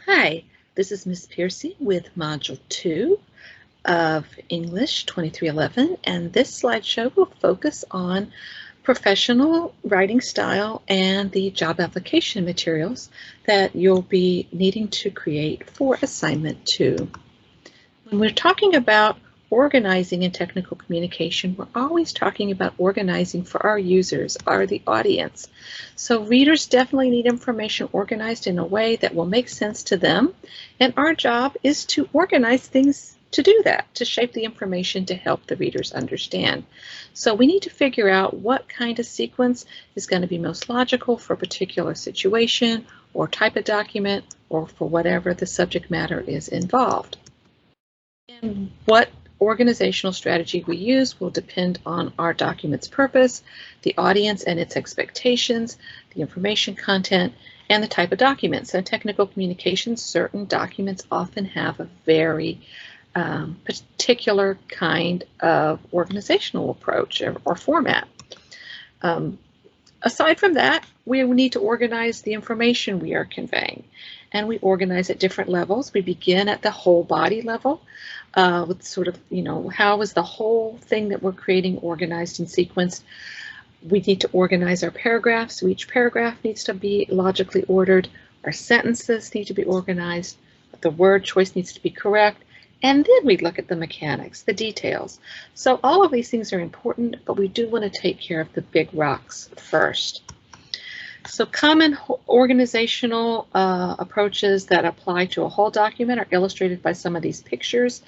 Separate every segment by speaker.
Speaker 1: Hi, this is Miss Piercy with Module 2 of English 2311, and this slideshow will focus on professional writing style and the job application materials that you'll be needing to create for assignment 2. When we're talking about organizing in technical communication, we're always talking about organizing for our users, the audience. So readers definitely need information organized in a way that will make sense to them, and our job is to organize things to do that, to shape the information to help the readers understand. So we need to figure out what kind of sequence is going to be most logical for a particular situation or type of document or for whatever the subject matter is involved. And what organizational strategy we use will depend on our document's purpose, the audience and its expectations, the information content, and the type of document. So in technical communications, certain documents often have a very particular kind of organizational approach or format. Aside from that, we need to organize the information we are conveying, and we organize at different levels. We begin at the whole body level with sort of, how is the whole thing that we're creating organized and sequenced. We need to organize our paragraphs, so each paragraph needs to be logically ordered. Our sentences need to be organized. The word choice needs to be correct. And then we look at the mechanics, the details. So all of these things are important, but we do want to take care of the big rocks first. So common organizational approaches that apply to a whole document are illustrated by some of these pictures.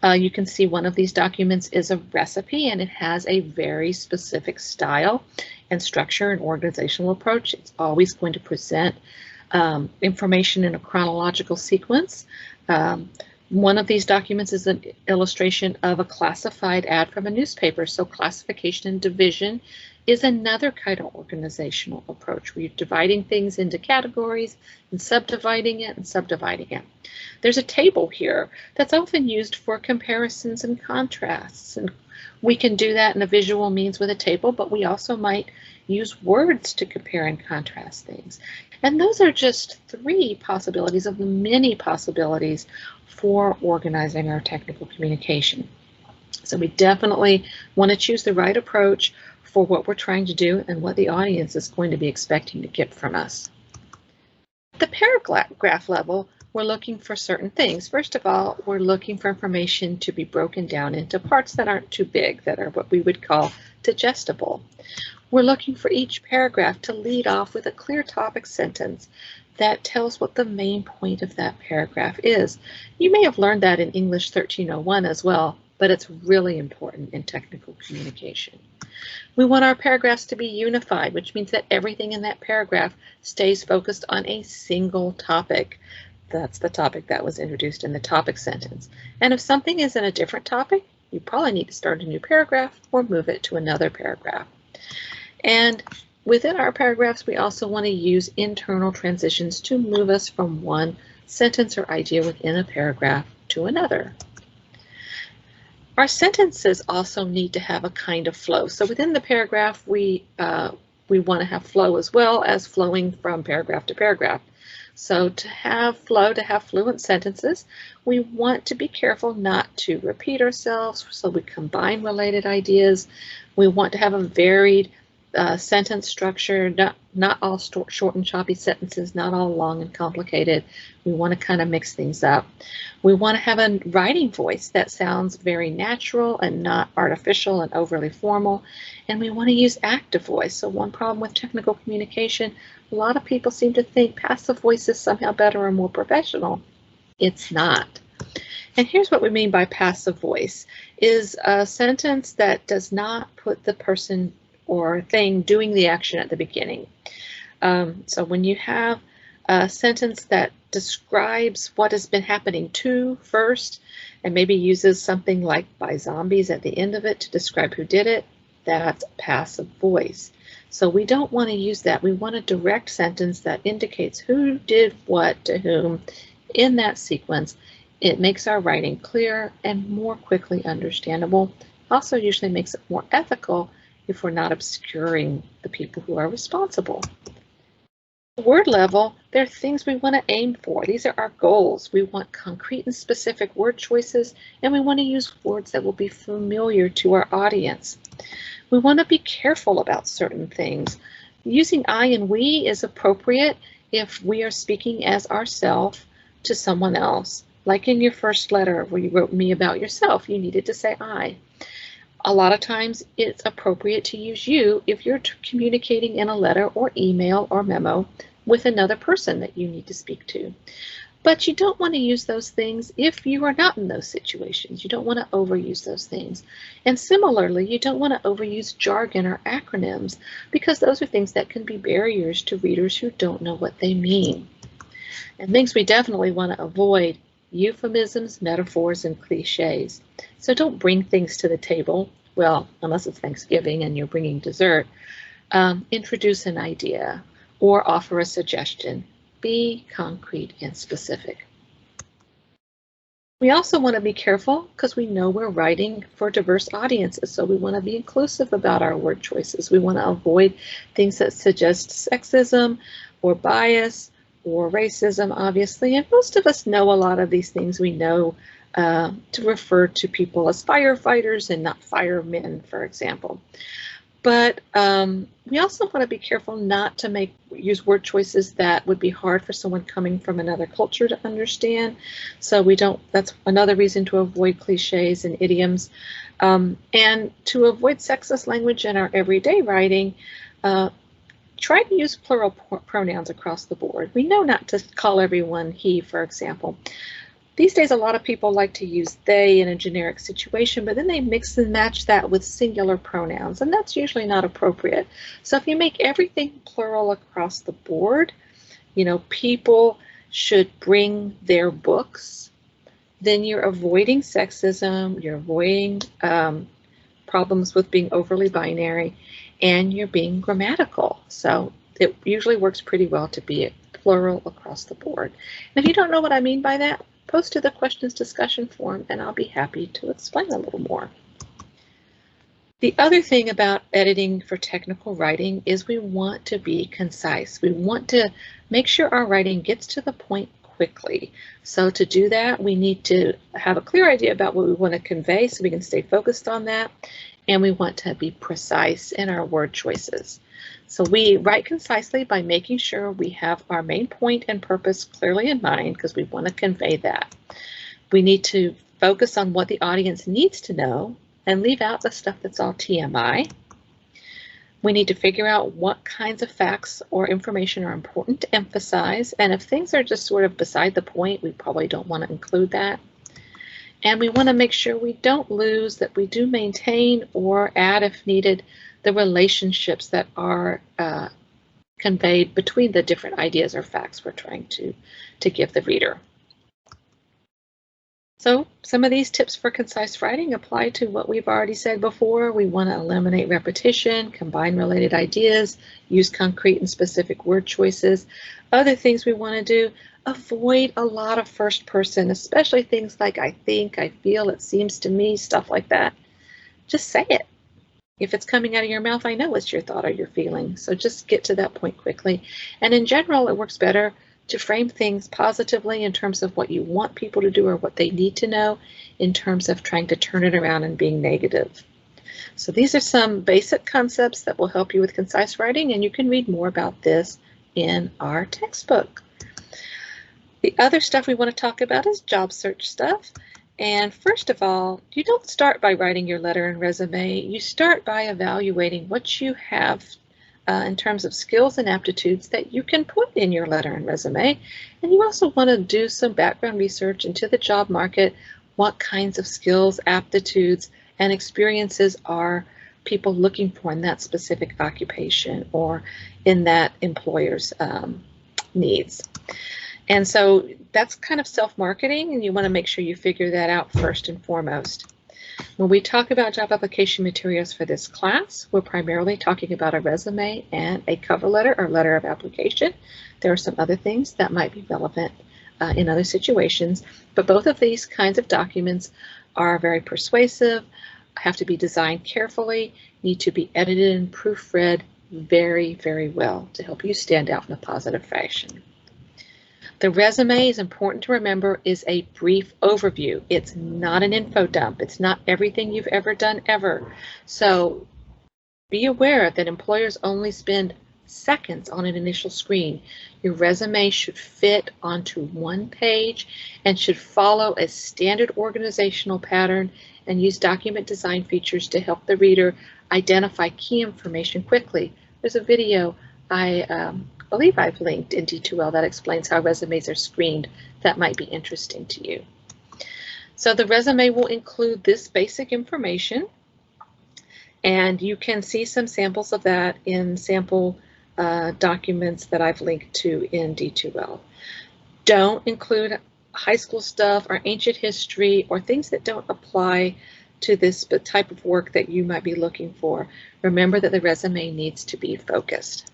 Speaker 1: You can see one of these documents is a recipe, and it has a very specific style and structure and organizational approach. It's always going to present information in a chronological sequence. One of these documents is an illustration of a classified ad from a newspaper. So classification and division is another kind of organizational approach where you're dividing things into categories and subdividing it. There's a table here that's often used for comparisons and contrasts. And we can do that in a visual means with a table, but we also might use words to compare and contrast things. And those are just 3 possibilities of the many possibilities for organizing our technical communication. So we definitely want to choose the right approach for what we're trying to do and what the audience is going to be expecting to get from us. At the paragraph level, we're looking for certain things. First of all, we're looking for information to be broken down into parts that aren't too big, that are what we would call digestible. We're looking for each paragraph to lead off with a clear topic sentence that tells what the main point of that paragraph is. You may have learned that in English 1301 as well, but it's really important in technical communication. We want our paragraphs to be unified, which means that everything in that paragraph stays focused on a single topic. That's the topic that was introduced in the topic sentence. And if something is in a different topic, you probably need to start a new paragraph or move it to another paragraph. And within our paragraphs, we also want to use internal transitions to move us from one sentence or idea within a paragraph to another. Our sentences also need to have a kind of flow. So within the paragraph, we want to have flow as well as flowing from paragraph to paragraph. So to have flow, to have fluent sentences, we want to be careful not to repeat ourselves, so we combine related ideas. We want to have a varied sentence structure, not all short and choppy sentences, not all long and complicated. We want to kind of mix things up. We want to have a writing voice that sounds very natural and not artificial and overly formal. And we want to use active voice. So one problem with technical communication, a lot of people seem to think passive voice is somehow better or more professional. It's not. And here's what we mean by passive voice, is a sentence that does not put the person or thing doing the action at the beginning. So when you have a sentence that describes what has been happening to first and maybe uses something like by zombies at the end of it to describe who did it, that's passive voice. So we don't want to use that. We want a direct sentence that indicates who did what to whom in that sequence. It makes our writing clear and more quickly understandable. Also usually makes it more ethical if we're not obscuring the people who are responsible. Word level, there are things we want to aim for. These are our goals. We want concrete and specific word choices, and we want to use words that will be familiar to our audience. We want to be careful about certain things. Using I and we is appropriate if we are speaking as ourselves to someone else. Like in your first letter where you wrote me about yourself, you needed to say I. A lot of times it's appropriate to use you if you're communicating in a letter or email or memo with another person that you need to speak to. But you don't want to use those things if you are not in those situations. You don't want to overuse those things. And similarly, you don't want to overuse jargon or acronyms because those are things that can be barriers to readers who don't know what they mean. And things we definitely want to avoid: euphemisms, metaphors, and cliches. So don't bring things to the table. Well, unless it's Thanksgiving and you're bringing dessert. Introduce an idea or offer a suggestion. Be concrete and specific. We also want to be careful because we know we're writing for diverse audiences, so we want to be inclusive about our word choices. We want to avoid things that suggest sexism or bias or racism, obviously, and most of us know a lot of these things. We know to refer to people as firefighters and not firemen, for example. But we also want to be careful not to use word choices that would be hard for someone coming from another culture to understand. So that's another reason to avoid cliches and idioms. And to avoid sexist language in our everyday writing, try to use plural pronouns across the board. We know not to call everyone he, for example. These days, a lot of people like to use they in a generic situation, but then they mix and match that with singular pronouns, and that's usually not appropriate. So if you make everything plural across the board, people should bring their books, then you're avoiding sexism, you're avoiding problems with being overly binary, and you're being grammatical. So it usually works pretty well to be plural across the board. And if you don't know what I mean by that, post to the questions discussion forum and I'll be happy to explain a little more. The other thing about editing for technical writing is we want to be concise. We want to make sure our writing gets to the point quickly. So to do that, we need to have a clear idea about what we want to convey so we can stay focused on that. And we want to be precise in our word choices. So we write concisely by making sure we have our main point and purpose clearly in mind because we want to convey that. We need to focus on what the audience needs to know and leave out the stuff that's all TMI. We need to figure out what kinds of facts or information are important to emphasize, and if things are just sort of beside the point, we probably don't want to include that. And we want to make sure we don't lose, that we do maintain or add, if needed, the relationships that are conveyed between the different ideas or facts we're trying to give the reader. So some of these tips for concise writing apply to what we've already said before. We want to eliminate repetition, combine related ideas, use concrete and specific word choices. Other things we want to do: avoid a lot of first person, especially things like I think, I feel, it seems to me, stuff like that. Just say it. If it's coming out of your mouth, I know it's your thought or your feeling. So just get to that point quickly. And in general, it works better to frame things positively in terms of what you want people to do or what they need to know, in terms of trying to turn it around and being negative. So these are some basic concepts that will help you with concise writing, and you can read more about this in our textbook. The other stuff we want to talk about is job search stuff. And first of all, you don't start by writing your letter and resume. You start by evaluating what you have in terms of skills and aptitudes that you can put in your letter and resume. And you also want to do some background research into the job market. What kinds of skills, aptitudes, and experiences are people looking for in that specific occupation or in that employer's needs? And so that's kind of self-marketing, and you want to make sure you figure that out first and foremost. When we talk about job application materials for this class, we're primarily talking about a resume and a cover letter or letter of application. There are some other things that might be relevant in other situations, but both of these kinds of documents are very persuasive, have to be designed carefully, need to be edited and proofread very, very well to help you stand out in a positive fashion. The resume, is important to remember, is a brief overview. It's not an info dump. It's not everything you've ever done ever. So be aware that employers only spend seconds on an initial screen. Your resume should fit onto one page and should follow a standard organizational pattern and use document design features to help the reader identify key information quickly. There's a video I believe I've linked in D2L that explains how resumes are screened. That might be interesting to you. So the resume will include this basic information, and you can see some samples of that in sample documents that I've linked to in D2L. Don't include high school stuff or ancient history or things that don't apply to this type of work that you might be looking for. Remember that the resume needs to be focused.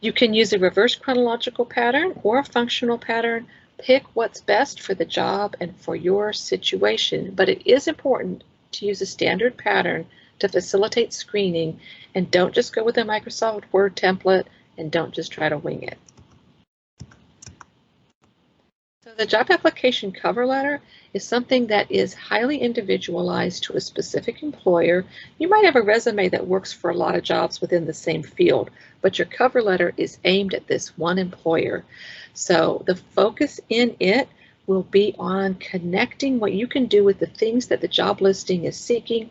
Speaker 1: You can use a reverse chronological pattern or a functional pattern. Pick what's best for the job and for your situation, but it is important to use a standard pattern to facilitate screening, and don't just go with a Microsoft Word template, and don't just try to wing it. So the job application cover letter is something that is highly individualized to a specific employer. You might have a resume that works for a lot of jobs within the same field, but your cover letter is aimed at this one employer. So the focus in it will be on connecting what you can do with the things that the job listing is seeking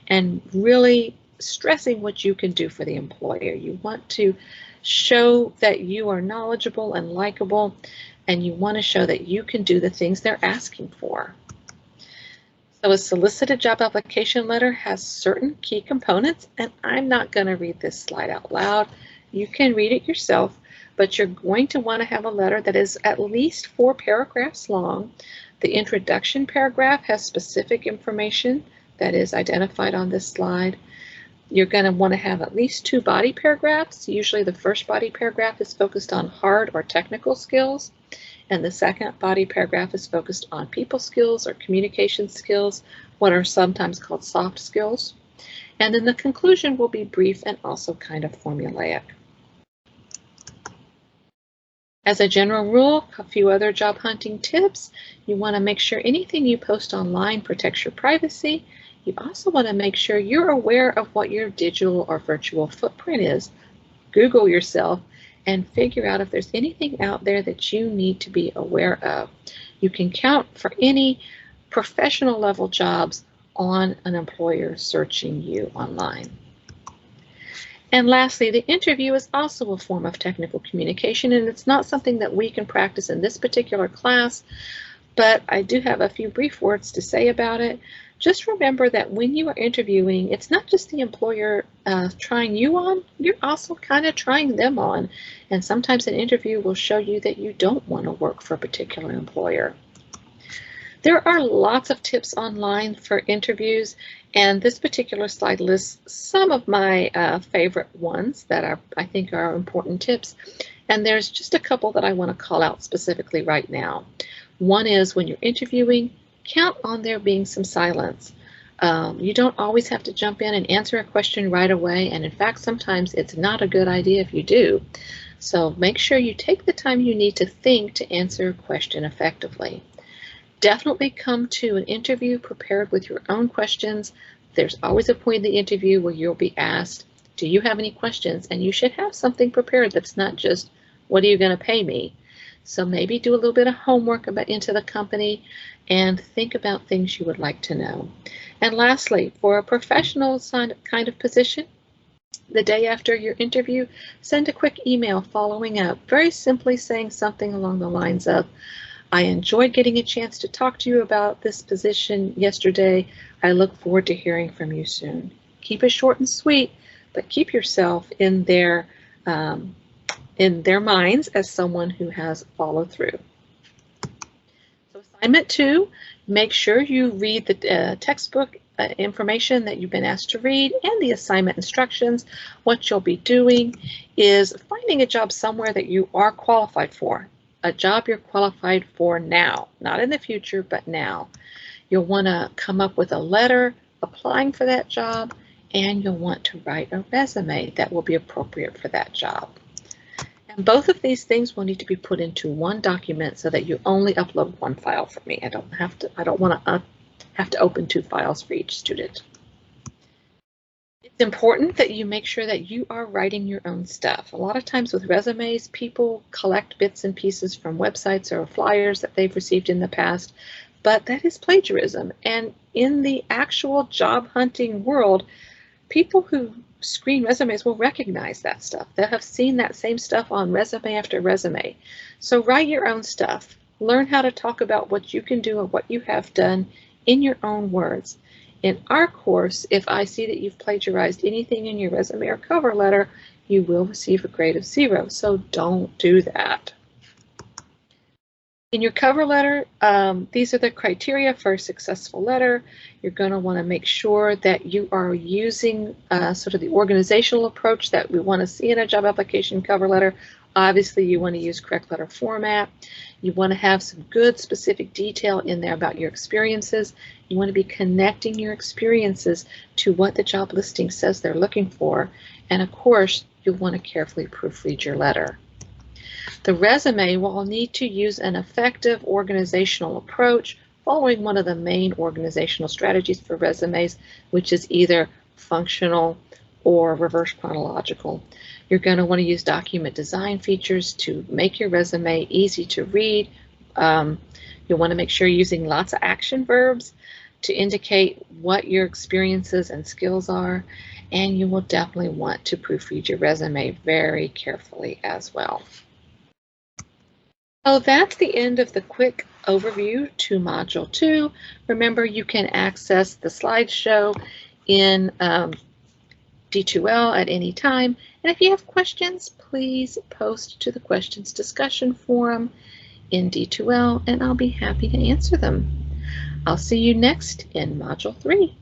Speaker 1: and really stressing what you can do for the employer. You want to show that you are knowledgeable and likable, and you want to show that you can do the things they're asking for. So a solicited job application letter has certain key components, and I'm not going to read this slide out loud. You can read it yourself, but you're going to want to have a letter that is at least 4 paragraphs long. The introduction paragraph has specific information that is identified on this slide. You're going to want to have at least 2 body paragraphs. Usually the first body paragraph is focused on hard or technical skills, and the second body paragraph is focused on people skills or communication skills, what are sometimes called soft skills. And then the conclusion will be brief and also kind of formulaic. As a general rule, a few other job hunting tips. You want to make sure anything you post online protects your privacy. You also want to make sure you're aware of what your digital or virtual footprint is. Google yourself and figure out if there's anything out there that you need to be aware of. You can count for any professional level jobs on an employer searching you online. And lastly, the interview is also a form of technical communication, and it's not something that we can practice in this particular class, but I do have a few brief words to say about it. Just remember that when you are interviewing, it's not just the employer trying you on, you're also kind of trying them on. And sometimes an interview will show you that you don't want to work for a particular employer. There are lots of tips online for interviews, and this particular slide lists some of my favorite ones that I think are important tips. And there's just a couple that I want to call out specifically right now. One is when you're interviewing, count on there being some silence. You don't always have to jump in and answer a question right away, and in fact, sometimes it's not a good idea if you do. So make sure you take the time you need to think to answer a question effectively. Definitely come to an interview prepared with your own questions. There's always a point in the interview where you'll be asked, do you have any questions? And you should have something prepared that's not just, what are you going to pay me? So maybe do a little bit of homework into the company and think about things you would like to know. And lastly, for a professional kind of position, the day after your interview, send a quick email following up, very simply saying something along the lines of, I enjoyed getting a chance to talk to you about this position yesterday. I look forward to hearing from you soon. Keep it short and sweet, but keep yourself in their minds as someone who has followed through. So assignment 2, make sure you read the textbook information that you've been asked to read and the assignment instructions. What you'll be doing is finding a job somewhere that you are qualified for. A job you're qualified for now, not in the future, but now. You'll want to come up with a letter applying for that job and you'll want to write a resume that will be appropriate for that job. And both of these things will need to be put into one document so that you only upload one file for me. I don't want to have to open 2 files for each student. It's important that you make sure that you are writing your own stuff. A lot of times with resumes, people collect bits and pieces from websites or flyers that they've received in the past, but that is plagiarism. And in the actual job hunting world, people who screen resumes will recognize that stuff. They'll have seen that same stuff on resume after resume. So write your own stuff. Learn how to talk about what you can do and what you have done in your own words. In our course, if I see that you've plagiarized anything in your resume or cover letter, you will receive a grade of 0. So don't do that. In your cover letter, these are the criteria for a successful letter. You're going to want to make sure that you are using sort of the organizational approach that we want to see in a job application cover letter. Obviously, you want to use correct letter format. You want to have some good specific detail in there about your experiences. You want to be connecting your experiences to what the job listing says they're looking for. And of course, you'll want to carefully proofread your letter. The resume will need to use an effective organizational approach following one of the main organizational strategies for resumes, which is either functional or reverse chronological. You're going to want to use document design features to make your resume easy to read. You'll want to make sure you're using lots of action verbs to indicate what your experiences and skills are, and you will definitely want to proofread your resume very carefully as well. So that's the end of the quick overview to Module 2. Remember, you can access the slideshow in D2L at any time. And if you have questions, please post to the questions discussion forum in D2L, and I'll be happy to answer them. I'll see you next in Module 3.